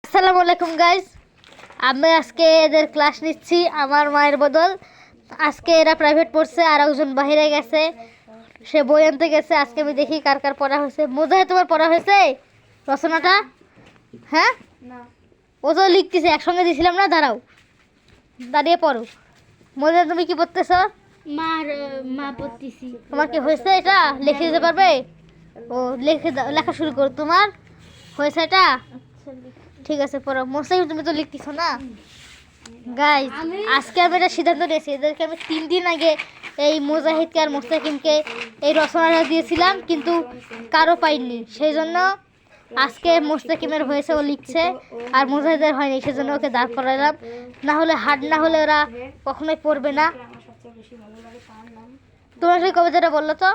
আসসালামু আলাইকুম গাইজ, আমি আজকে এদের ক্লাস নিচ্ছি আমার মায়ের বদল। আজকে এরা প্রাইভেট পড়ছে, আর একজন বাইরে গেছে, সে বই আনতে গেছে। আজকে আমি দেখি কার কার পড়া হয়েছে। মোজাহে তোমার পড়া হয়েছে রচনাটা? হ্যাঁ, ও তো লিখতেছে, একসঙ্গে দিয়েছিলাম না। দাঁড়াও, দাঁড়িয়ে পড়ো। মোজাহে তুমি কি পড়তেছ? মা পড়তেছি। তোমার কি হয়েছে? এটা লিখে দিতে পারবে? ও লেখা শুরু করো। তোমার হয়েছে এটা? ঠিক আছে, পড়ো। মোস্তাকিম, তুমি তো লিখতেছো না। গাইজ, আজকে আমি একটা সিদ্ধান্ত নিয়েছি। এদেরকে আমি 3 দিন আগে এই মুজাহিদকে আর মোস্তাকিমকে এই রচনাটা দিয়েছিলাম, কিন্তু কারো পাইনি। সেই জন্য আজকে মোস্তাকিমের হয়েছে, ও লিখছে, আর মুজাহিদের হয়নি। সেই জন্য ওকে দাঁড় করালাম। না হলে হার্ড না হলে ওরা কখনোই পড়বে না। তোমার সেই কবিতাটা বললো তো?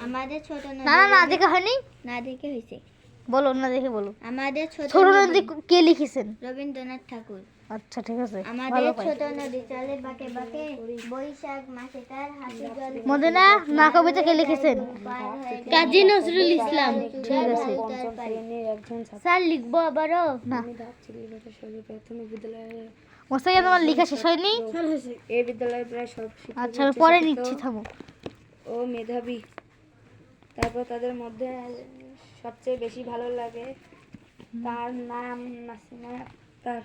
আমাদের ছোট না না, না দেখে হয়নি। না দেখে হয়েছে। বলো না, দেখে বলো। আমাদের ছোট নদী কে লিখেছেন? রবীন্দ্রনাথ ঠাকুর। আচ্ছা, ঠিক আছে। আমাদের ছোট নদী চলে বাঁকে বাঁকে, বৈশাখ মাসে তার হাসি জল মদিনা না কবিতা কে লিখেছেন? কাজী নজরুল ইসলাম। ঠিক আছে। স্যার লিখবো আবারও? না, মোস্তাকিম, তোমার লেখা শেষ হয়নি? এই বিদ্যালয়ে প্রায় সব আচ্ছা, আমি পরে নিচ্ছি, থামো। ও মেধাবী। তারপর তাদের মধ্যে সবচেয়ে বেশি ভালো লাগে তার নাম নাসিমা। তার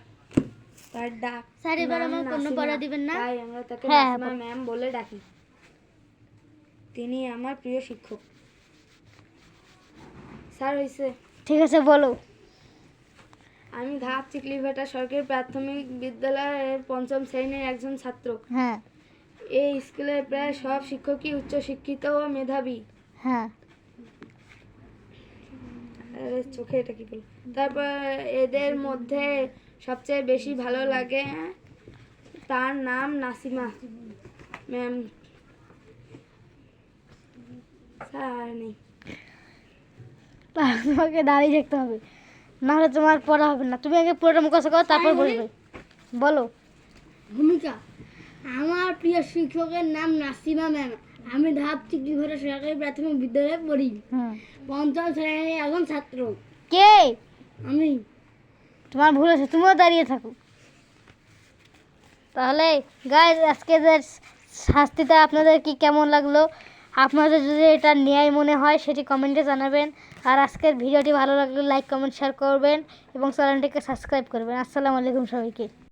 তার ডাক স্যার, এবার নাম আমার কোনো নাসিমা, পড়া দিবেন না? তাই আমরা তাকে হ্যাঁ, নাসিমা ম্যাম বলে ডাকি। তিনি আমার প্রিয় শিক্ষক। স্যার হয়েছে। ঠিক আছে, বলো। আমি ধাপ চিকলিভাটা সরকারি প্রাথমিক বিদ্যালয়ের 5ম শ্রেণীর একজন ছাত্র। হ্যাঁ এই স্কুলের প্রায় সব শিক্ষকই উচ্চশিক্ষিত ও মেধাবী। হ্যাঁ, আরে চোখে এটা কি বল। তারপর এদের মধ্যে সবচেয়ে বেশি ভালো লাগে তার নাম নাসিমা ম্যাম। স্যার নেই। তোমাকে দাঁড়িয়ে দেখতে হবে, নাহলে তোমার পড়া হবে না। তুমি আগে পুরোটা মুখস্থ করো, তারপর বলবে। বলো। ভূমিকা। আমার প্রিয় শিক্ষকের নাম নাসিমা ম্যাম। আমি ধাপ চিকলিঘাটা সরকারি প্রাথমিক বিদ্যালয়ে পড়ি। 5ম শ্রেণীর একজন ছাত্র। কে? আমি। তোমার ভুল আছে, তুমিও দাঁড়িয়ে থাকো। তাহলে গাইজ, আজকে শাস্তিটা আপনাদের কি কেমন লাগলো? আপনাদের যদি এটা ন্যায় মনে হয় সেটি কমেন্টে জানাবেন। আর আজকের ভিডিওটি ভালো লাগলে লাইক কমেন্ট শেয়ার করবেন এবং চ্যানেলটিকে সাবস্ক্রাইব করবেন। আসসালামু আলাইকুম সবাইকে।